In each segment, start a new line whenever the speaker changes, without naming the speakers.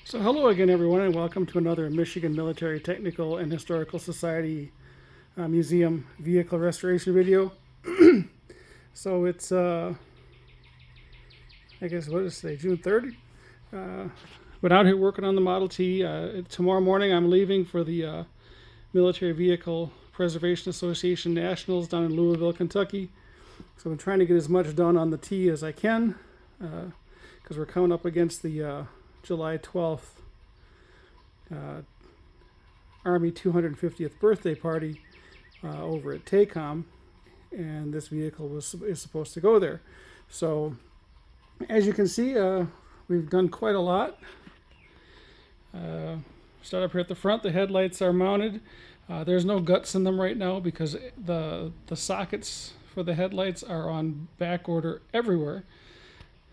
So hello again, everyone, and welcome to another Michigan Military Technical and Historical Society Museum vehicle restoration video. So it's, I guess, what is today, June 3rd? But out here working on the Model T. Tomorrow morning I'm leaving for the Military Vehicle Preservation Association Nationals down in Louisville, Kentucky. So I'm trying to get as much done on the T as I can because we're coming up against the July 12th Army 250th birthday party over at TACOM, and this vehicle is supposed to go there. So as you can see, we've done quite a lot. Start up here at the front. The headlights are mounted. There's no guts in them right now because the sockets for the headlights are on back order everywhere.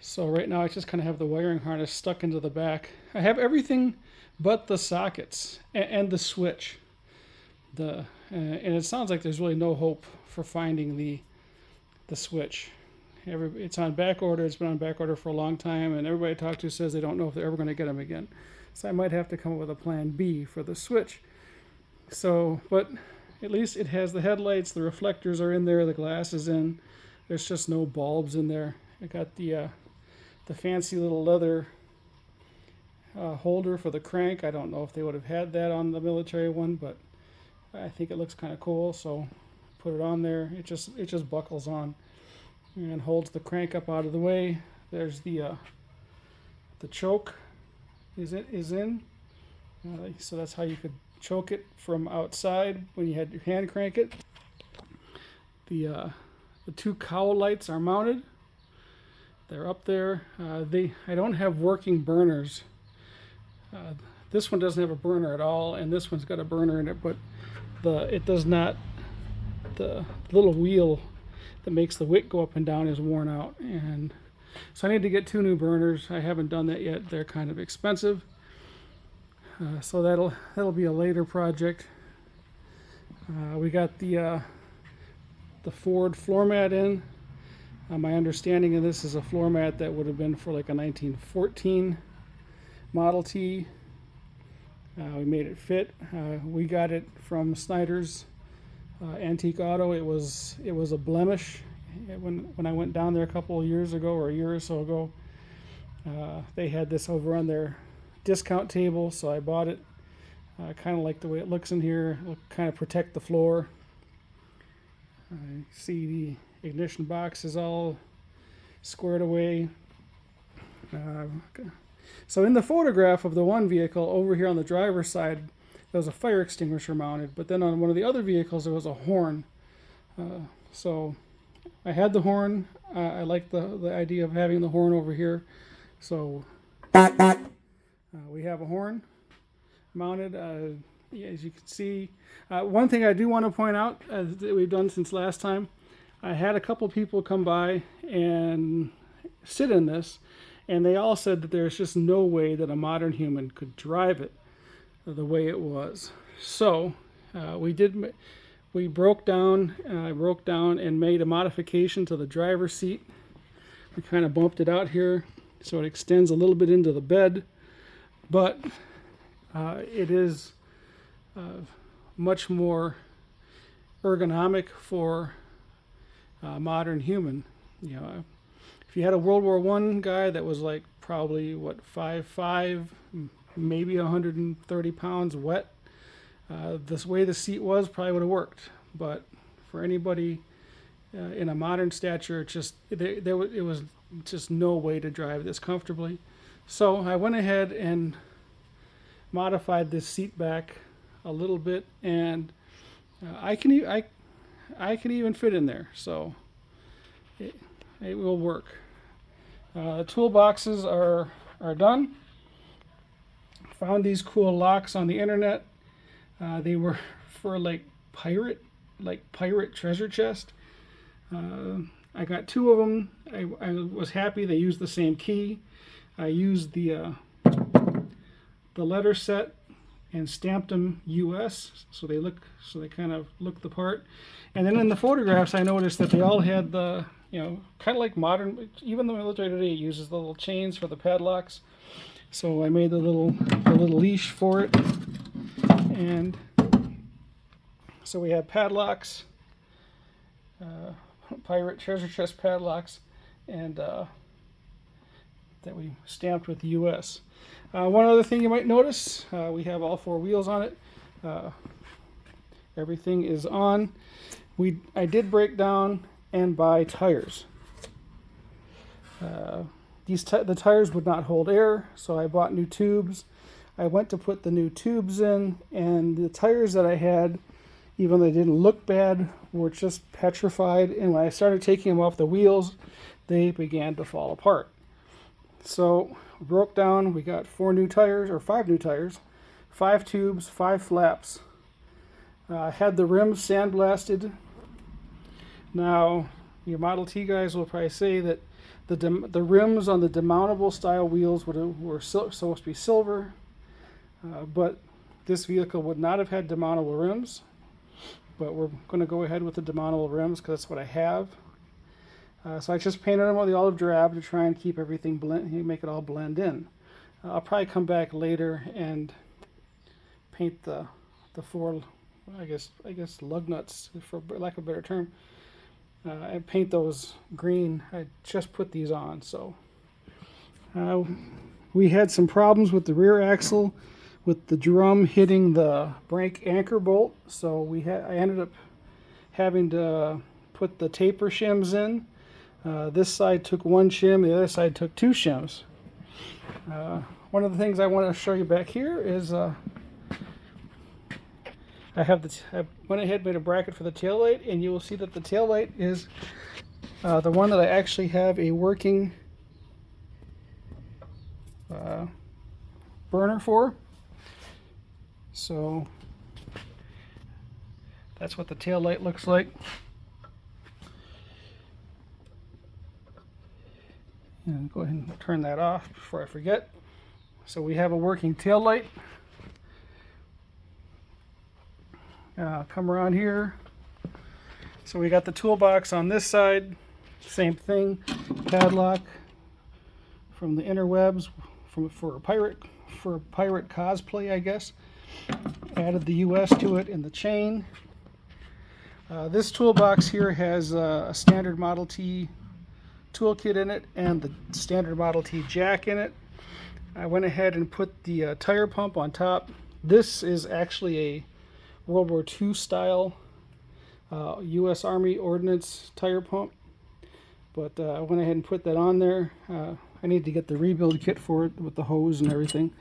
So right now I just kind of have the wiring harness stuck into the back. I have everything but the sockets and the switch. And it sounds like there's really no hope for finding the switch. It's on back order. It's been on back order for a long time, and everybody I talk to says they don't know if they're ever going to get them again. So I might have to come up with a plan B for the switch. So, but at least it has the headlights. The reflectors are in there. The glass is in. There's just no bulbs in there. I got the fancy little leather holder for the crank. I don't know if they would have had that on the military one, but I think it looks kind of cool. So put it on there. It just buckles on and holds the crank up out of the way. There's the choke is in. So that's how you could choke it from outside when you had your hand crank it. The two cowl lights are mounted. They're up there. I don't have working burners. This one doesn't have a burner at all, and this one's got a burner in it, but it does not. The little wheel that makes the wick go up and down is worn out, and so I need to get two new burners. I haven't done that yet. They're kind of expensive, so that'll be a later project. We got the Ford floor mat in. My understanding of this is a floor mat that would have been for like a 1914 Model T. We made it fit. We got it from Snyder's Antique Auto. It was a blemish when I went down there a couple of years ago, or a year or so ago. They had this over on their discount table, so I bought it. I kind of like the way it looks in here. It'll kind of protect the floor. See the ignition box is all squared away. So in the photograph of the one vehicle over here on the driver's side, there was a fire extinguisher mounted, but then on one of the other vehicles there was a horn. So I had the horn. I like the idea of having the horn over here. So we have a horn mounted. As you can see, one thing I do want to point out that we've done since last time, I had a couple people come by and sit in this, and they all said that there's just no way that a modern human could drive it the way it was. So we broke down and made a modification to the driver's seat. We kind of bumped it out here so it extends a little bit into the bed, but it is much more ergonomic for modern human. If you had a World War I guy that was like probably 5'5", maybe 130 pounds wet, this way the seat was probably would have worked. But for anybody in a modern stature, it was just no way to drive this comfortably. So I went ahead and modified this seat back a little bit, and I can even fit in there, so it will work. The toolboxes are done. Found these cool locks on the internet. They were for like pirate treasure chest. I got two of them. I was happy they used the same key. I used the letter set and stamped them US, so they kind of look the part. And then in the photographs, I noticed that they all had the, kind of like modern, even the military today uses the little chains for the padlocks. So I made the little leash for it, and so we have padlocks, pirate treasure chest padlocks, and that we stamped with the U.S. One other thing you might notice, we have all 4 wheels on it. Everything is on. I did break down and buy tires. The tires would not hold air, so I bought new tubes. I went to put the new tubes in, and the tires that I had, even though they didn't look bad, were just petrified. And when I started taking them off the wheels, they began to fall apart. So we broke down. We got 4 new tires, or 5 new tires, 5 tubes, 5 flaps. Had the rims sandblasted. Now, your Model T guys will probably say that the rims on the demountable style wheels were supposed to be silver, but this vehicle would not have had demountable rims. But we're going to go ahead with the demountable rims because that's what I have. So I just painted them with the olive drab to try and keep everything make it all blend in. I'll probably come back later and paint the 4, I guess lug nuts, for lack of a better term. I paint those green. I just put these on. So we had some problems with the rear axle, with the drum hitting the brake anchor bolt. So I ended up having to put the taper shims in. This side took 1 shim, the other side took 2 shims. One of the things I want to show you back here is I went ahead and made a bracket for the taillight, and you will see that the taillight is the one that I actually have a working burner for. So that's what the taillight looks like. And go ahead and turn that off before I forget. So we have a working taillight. Come around here. So we got the toolbox on this side. Same thing. Padlock from the interwebs for a pirate cosplay, I guess. Added the US to it in the chain. This toolbox here has a standard Model T toolkit in it and the standard Model T jack in it. I went ahead and put the tire pump on top. This is actually a World War II style U.S. Army Ordnance tire pump, but I went ahead and put that on there. I need to get the rebuild kit for it with the hose and everything,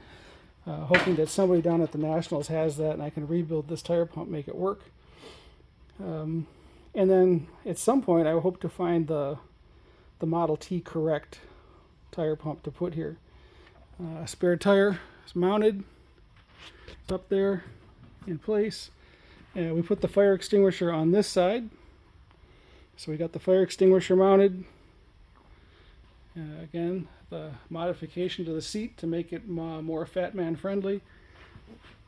hoping that somebody down at the Nationals has that and I can rebuild this tire pump, make it work. And then at some point I hope to find the Model T correct tire pump to put here. A spare tire is mounted. It's up there in place. And we put the fire extinguisher on this side. So we got the fire extinguisher mounted. Again, the modification to the seat to make it more fat man friendly.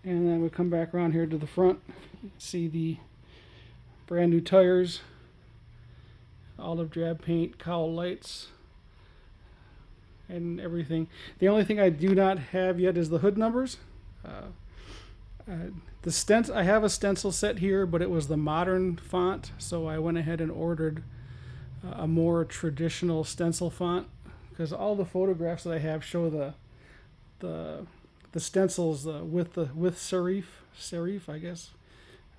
And then we come back around here to the front. See the brand new tires, olive drab paint, cowl lights, and everything. The only thing I do not have yet is the hood numbers. I have a stencil set here, but it was the modern font, so I went ahead and ordered a more traditional stencil font, because all the photographs that I have show the stencils with serif, I guess,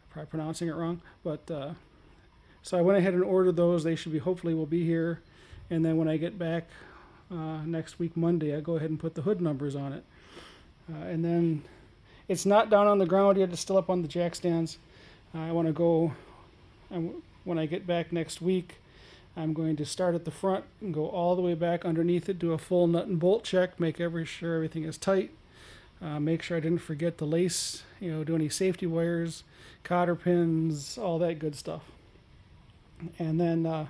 probably pronouncing it wrong, but so I went ahead and ordered those. They should hopefully will be here, and then when I get back next week Monday, I go ahead and put the hood numbers on it, and then it's not down on the ground yet. It's still up on the jack stands. I want to go, when I get back next week, I'm going to start at the front and go all the way back underneath it, do a full nut and bolt check, make sure everything is tight, make sure I didn't forget the lace, do any safety wires, cotter pins, all that good stuff. And then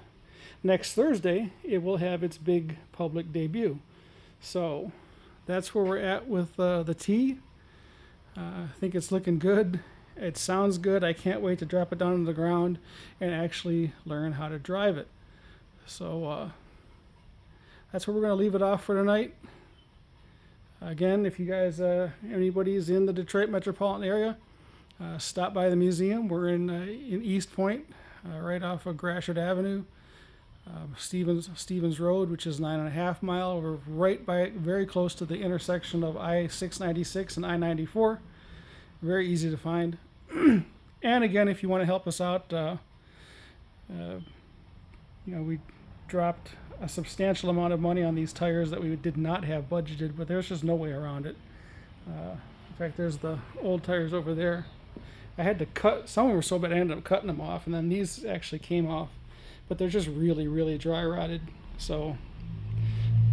next Thursday, it will have its big public debut. So that's where we're at with the T. I think it's looking good. It sounds good. I can't wait to drop it down on the ground and actually learn how to drive it. So that's where we're going to leave it off for tonight. Again, if you guys, anybody's in the Detroit metropolitan area, stop by the museum. We're in East Point, right off of Gratiot Avenue, Stevens Road, which is 9.5 miles. We're right by, very close to the intersection of I-696 and I-94. Very easy to find. And again, if you want to help us out, we dropped a substantial amount of money on these tires that we did not have budgeted, but there's just no way around it. In fact, there's the old tires over there. I had to cut, some of them were so bad I ended up cutting them off, and then these actually came off, but they're just really, really dry rotted, so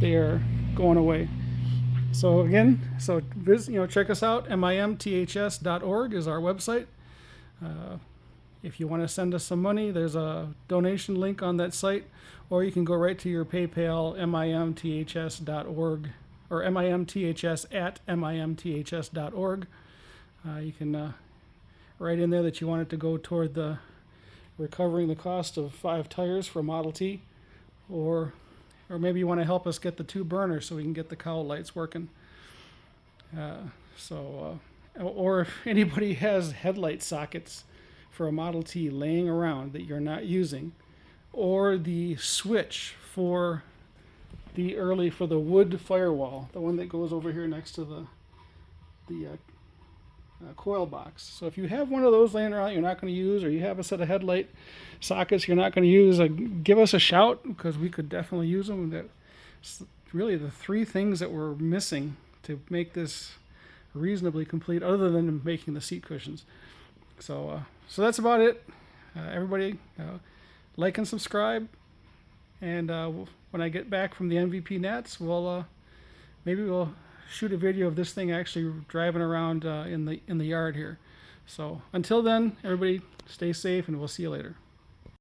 they are going away. So again, check us out. mimths.org is our website. If you want to send us some money, there's a donation link on that site, or you can go right to your PayPal, mimths.org, or mimths@mimths.org. You can write in there that you want it to go toward the recovering the cost of 5 tires for Model T, or maybe you want to help us get the 2 burners so we can get the cowl lights working. Or if anybody has headlight sockets for a Model T laying around that you're not using, or the switch for the wood firewall, the one that goes over here next to the coil box. So if you have one of those laying around you're not going to use, or you have a set of headlight sockets you're not going to use, give us a shout, because we could definitely use them. That's really the 3 things that we're missing to make this reasonably complete, other than making the seat cushions. So that's about it. Everybody, like and subscribe. And when I get back from the MVP Nats, maybe we'll shoot a video of this thing actually driving around in the yard here. So until then, everybody stay safe, and we'll see you later.